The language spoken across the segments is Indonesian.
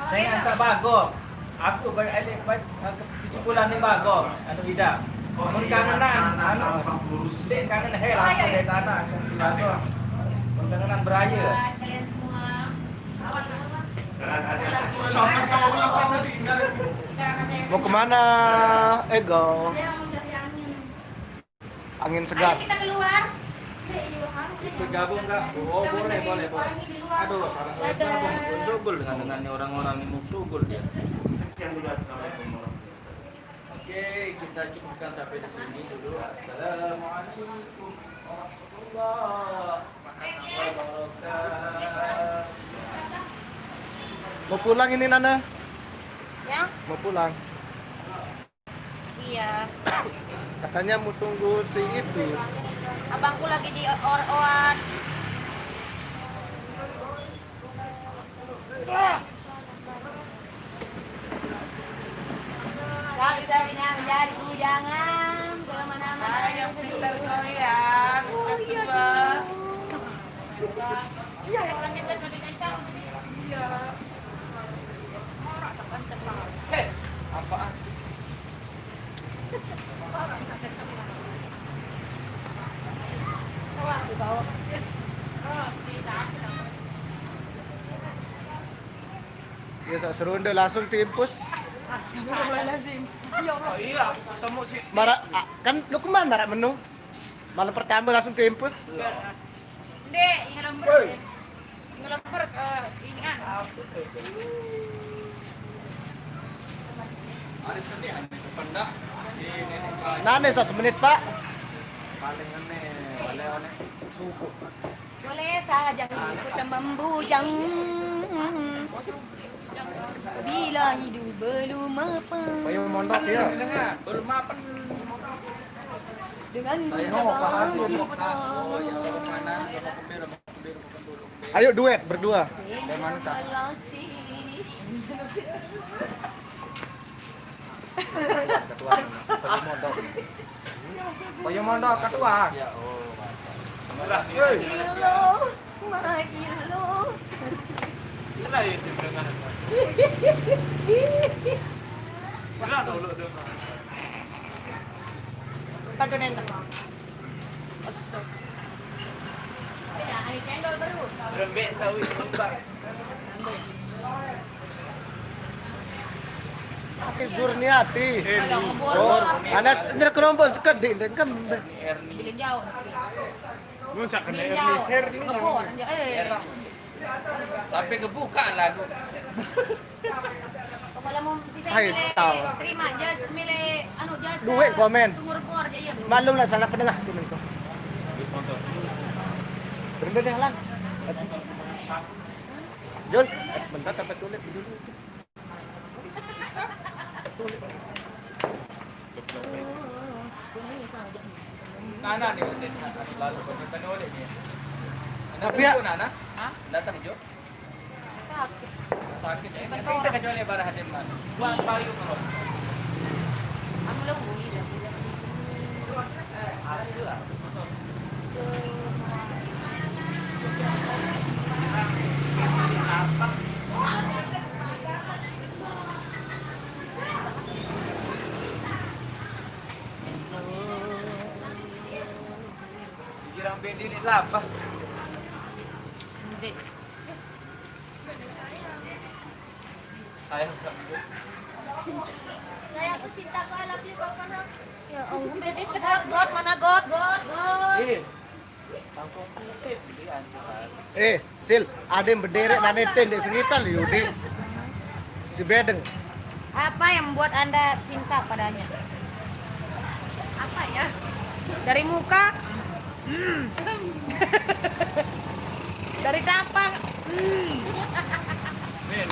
Saya angkat bagong. Aku balik kesimpulan ni bagong. Anu ida. Mun kangenan anu dek kangen hela dek tanah bagong. Mun kangenan beraya. Mau kemana, Ego? Angin segar. Ayo kita keluar. Ikut gabung enggak? Oh, boleh. Aduh, gabung sugul dengan orang-orang yang mau sugul dia. Sekian dulu, assalamualaikum warahmatullahi wabarakatuh. Oke, kita cukupkan sampai di sini dulu. Assalamualaikum warahmatullahi wabarakatuh. Mau pulang ini, Nana? Ya? Mau pulang. Iya. Katanya mau tunggu si itu. Abangku lagi di or-oran. Rasanya jadi bujangan kemana-mana. Yang pintar kalian, berdua. Iya, orang yang lebih kencang. Iya. Apaan sih? Wah, di bawah. Ya, serunda langsung timpus. Oh iya, ketemu si Kan lu kemana marak menu? Malam pertama langsung timpus. Dek, ngelemper. Ngelemper ke ini kan. Hari Senin itu pendak di nenek paling Nane 1 menit, Pak. aneh, paling aneh suku. Boleh saja ikut membujang. Bila hidup belum apa. Ayo mondok ya. Dengar, belum mapan. Dengan Saya buta mau paham bambu dulu. petang. Oh, ya mau kemana? Mau kebir, mau dulu. Ayo duet berdua. Dari mana tak? Ketua. Ketua mondok. Ayo mondok ketua. Ya, oh. murah sih. Makilo, makilo. Kena ya sih dengan. Kena dulu dong. Kado nenter. Ya, ini cendol baru. Rembek sawi umbar. Ati Zurniati. Oh, Anak nyer kerombol sekedip dan kan bilin jauh. musak kena Bilin jauh. Ngebor aja. Sampai kebuka lagu. Kalau mau bisa Hai, milih tahu. terima jas milih anu jasa. Duit komen. Sumur bor aja ya. malum lah salah pendengar tu mereka. Berenda dah lang. Jul, bentar sampai tulis dulu. Nana nih, lalu kita nulis nih. Tapi ya- Nana, datang Jo. Sakit. Sakit ya. Kita kecuali barah hadir man. Buat payu kalau. Anu leuwih dah. Girang bendini lapah. Dek. Saya Saya aku cinta kau, I love you kau kan. Ya ampun, Dedi kedap God mana God. Sil, ada yang berderet dan neten di sekitar Yudi. Si Bedeng. Apa yang membuat Anda cinta padanya? Apa ya? Dari muka? Dari tampang?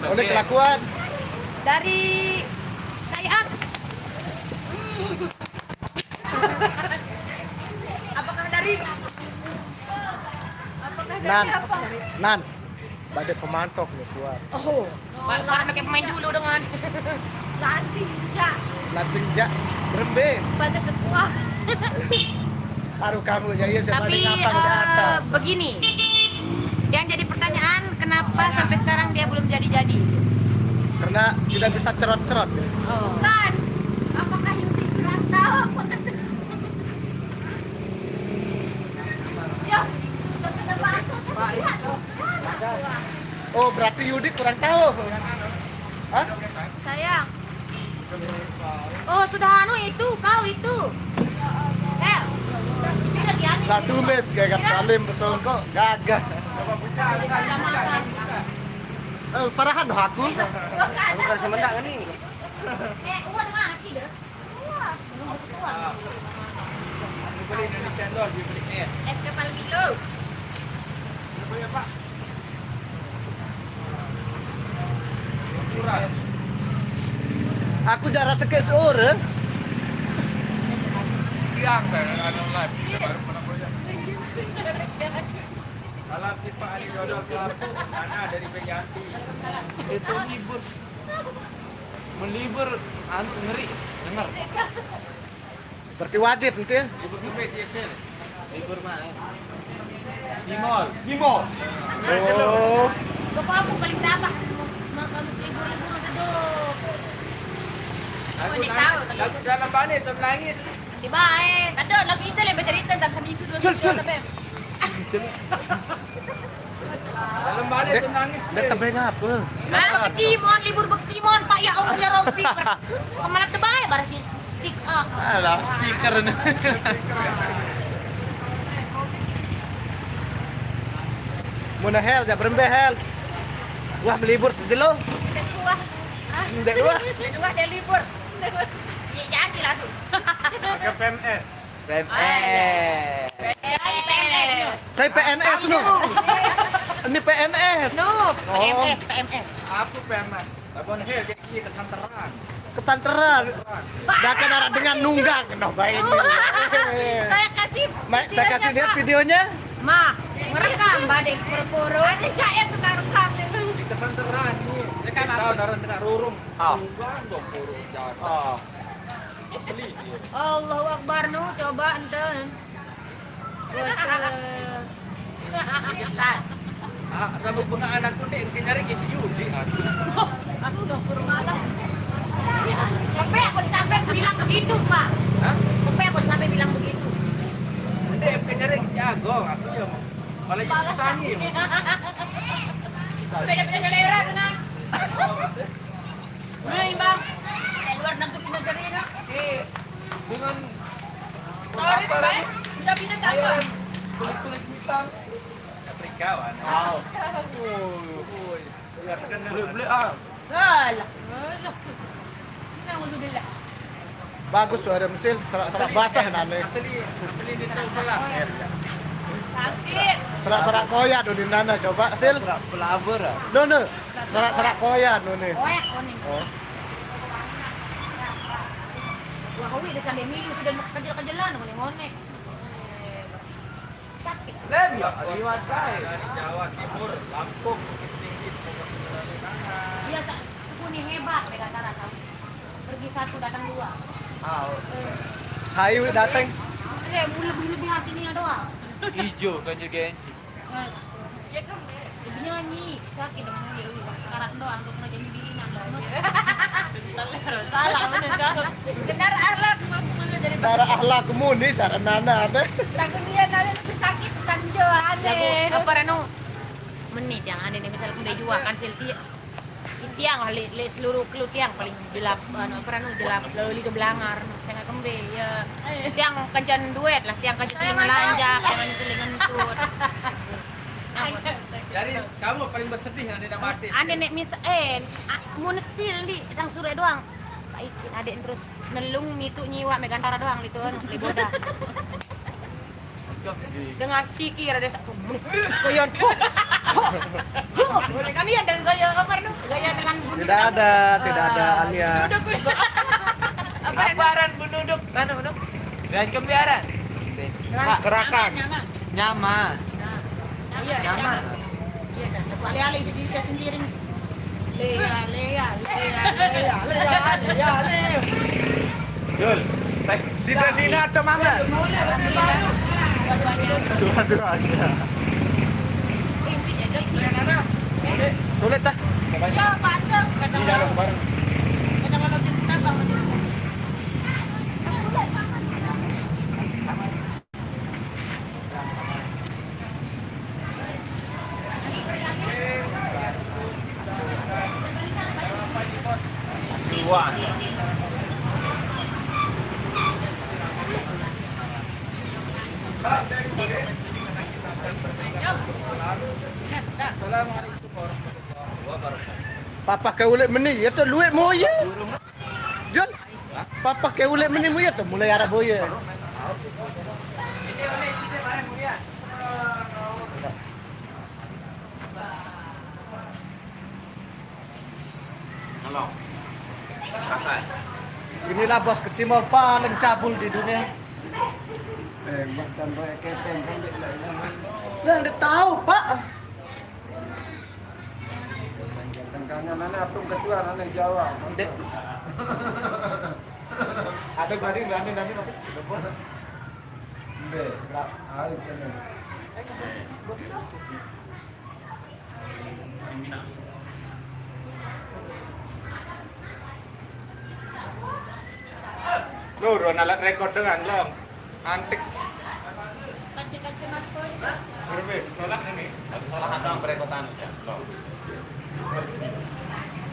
Oleh kelakuan. Dari kayak? Apakah dari? Apakah dari Nan. apa? Nan. Badai pemantok nih keluar. Oh, mana pakai pemain dulu dengan Lasing ya, Lasing jak berembe. pada ketua. Taruh kamu jaya siapa Tapi ngapa di atas. begini, yang jadi pertanyaan kenapa sampai sekarang dia belum jadi-jadi? karena tidak bisa cerot-cerot. Oh. Bukan. Apakah Yudi kurang tahu aku tersebut? Ya, kenapa aku terlihat? Oh, berarti Yudi kurang tahu. Hah? Sayang, Oh, sudah anu itu, kau itu. Ini lagi anu. Tak tumit kayak kalim bersongkok gagah. Parahan doh aku. aku kan semendak kan ini. Uwan mana sih dah? Beli Indonesia doang, beli es. Es kepal Milo. Kurang. Aku jarak sekek sore. Siang kan ada live. Kita baru pernah kerja. Salam Pak Ali Dodo selaku Ana dari Pejanti. Itu libur. Melibur ngeri. Dengar. Berarti wajib nanti ya. Ibu kebet ya sel. Libur mana? Di mall. Di mall. Oh, Bapak aku paling dapat. Libur-libur duduk. Lagu Ini nangis, tahu. lagu dalam balik tu nangis. Di bae. Ada lagu itu yang bercerita tentang seminggu dua minggu tapi. Dalam balik tu nangis. dan tebeng apa? Ah, Cimon libur bek Cimon Pak ya Allah ya Robi. Kemana teu bae bar si stick up. Alah, stiker ni. Muna hel, ja berembe hel. Wah melibur sejelo. Wah. Ah, Ndek dua. dua dia libur. Ya jadi lah tu. Pakai PMS. PMS. Saya PNS nu. Ini PNS. No, PMS, PMS. Aku PMS. Abang Hel jadi kesanteran. Kesanteran. Dah kan arah dengan nunggang. Noh baik. Saya kasih. Saya kasih lihat videonya. Ma, merekam badek puru-puru. ada jaya tukang rekam itu. Di kesanteran ni. Dekat tahu daran dekat rurung. Ah. Tunggang dong burung jalan. Oh. Asli dia. Allahu Akbar nu coba enten. Ah, sama bunga anak tu dek nyari kisi Yudi. Astagfirullah. Sampai aku sampai bilang begitu, Pak. Hah? Sampai aku sampai bilang begitu. Dek nyari kisi Agong. Aku ya malah jadi sani. Beda-beda selera dengan. Nih, Bang. Luar negeri negeri nak. Dengan Tahu Bang? Sudah pindah kantor. kulit hitam. Afrikawan. Wow. Ya tekan Boleh ah. Alah. Alhamdulillah. Bagus suara mesin, serak-serak basah nane. Asli di sekolah. Sakit. Serak-serak koya do di nana coba sil. Pelabur ah. No. Serak-serak koya no nih. Koyak kuning. Oh. Wah, kau ini sambil milih sudah kerja-kerjaan ngonek-ngonek. Sakit. Lem ya, liwat bae. Dari Jawa Timur, Lampung, tinggi. Dia kuni hebat mereka cara tahu. Pergi satu datang dua. Ah, Hayu dateng. Lebih hasilnya doang. hijau kan juga genci. Mas, ya kan dia nyanyi sakit dengan dia sekarang doang untuk ngejanji diri nanda. Salah benar. Benar alat mana dari Cara ahlakmu nih cara nana teh. takut dia kalian lebih sakit kan jo aneh. Apa reno? Menit yang aneh nih misalnya udah jual kan silti tiang le seluruh kelu tiang paling jelap anu apa reno jelap lalu di belangar saya nggak kembe ya tiang kencan duet lah tiang kencan selingan lanjak jangan selingan tut. Jadi kamu paling bersedih ada nama artis. Ada nek mis mun sil di dang sure doang. Paikin adek terus nelung mitu nyiwa megantara doang itu liboda. Dengan sikir ada satu goyon. Kami ada goyon apa nu? Gaya dengan bunyi. Tidak ada Alia. Aparan penduduk, mana penduduk? Dan kembiaran. Dengan Serakan. Nyaman. Iya, Nyaman. Iya dah, alih-alih jadi dia sendiri. Lea. Yul. Si Danina ada mana? Dua-duanya. Impi jadi Tulis tak. Ya, pandang kata jalan bareng. Kita mau logis kenapa? Dua. Assalamualaikum warahmatullahi wabarakatuh. Papa ke ulit meni ya tu luit moye. Jon. Papa ke ulit meni moye tu mulai arah boye. Nolong. Kasar. Inilah bos kecimol paling cabul di dunia. Makan banyak kepeng balik lah. Lah anda tahu pak. Tengkangan anak apa ketua anak Jawa. Dek. Ada banding banding banding. Be, hari kena. Loh, Ronald rekod dengan long. Antik. Kacu-kacu mas pun. Berbe, tolak ini. Kesalahan dong perekotan aja. Loh.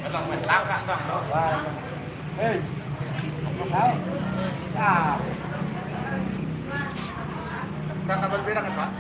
Long main langkah dong. Loh. Hei. Tahu. Ah. Kakak berbeda kan, Pak?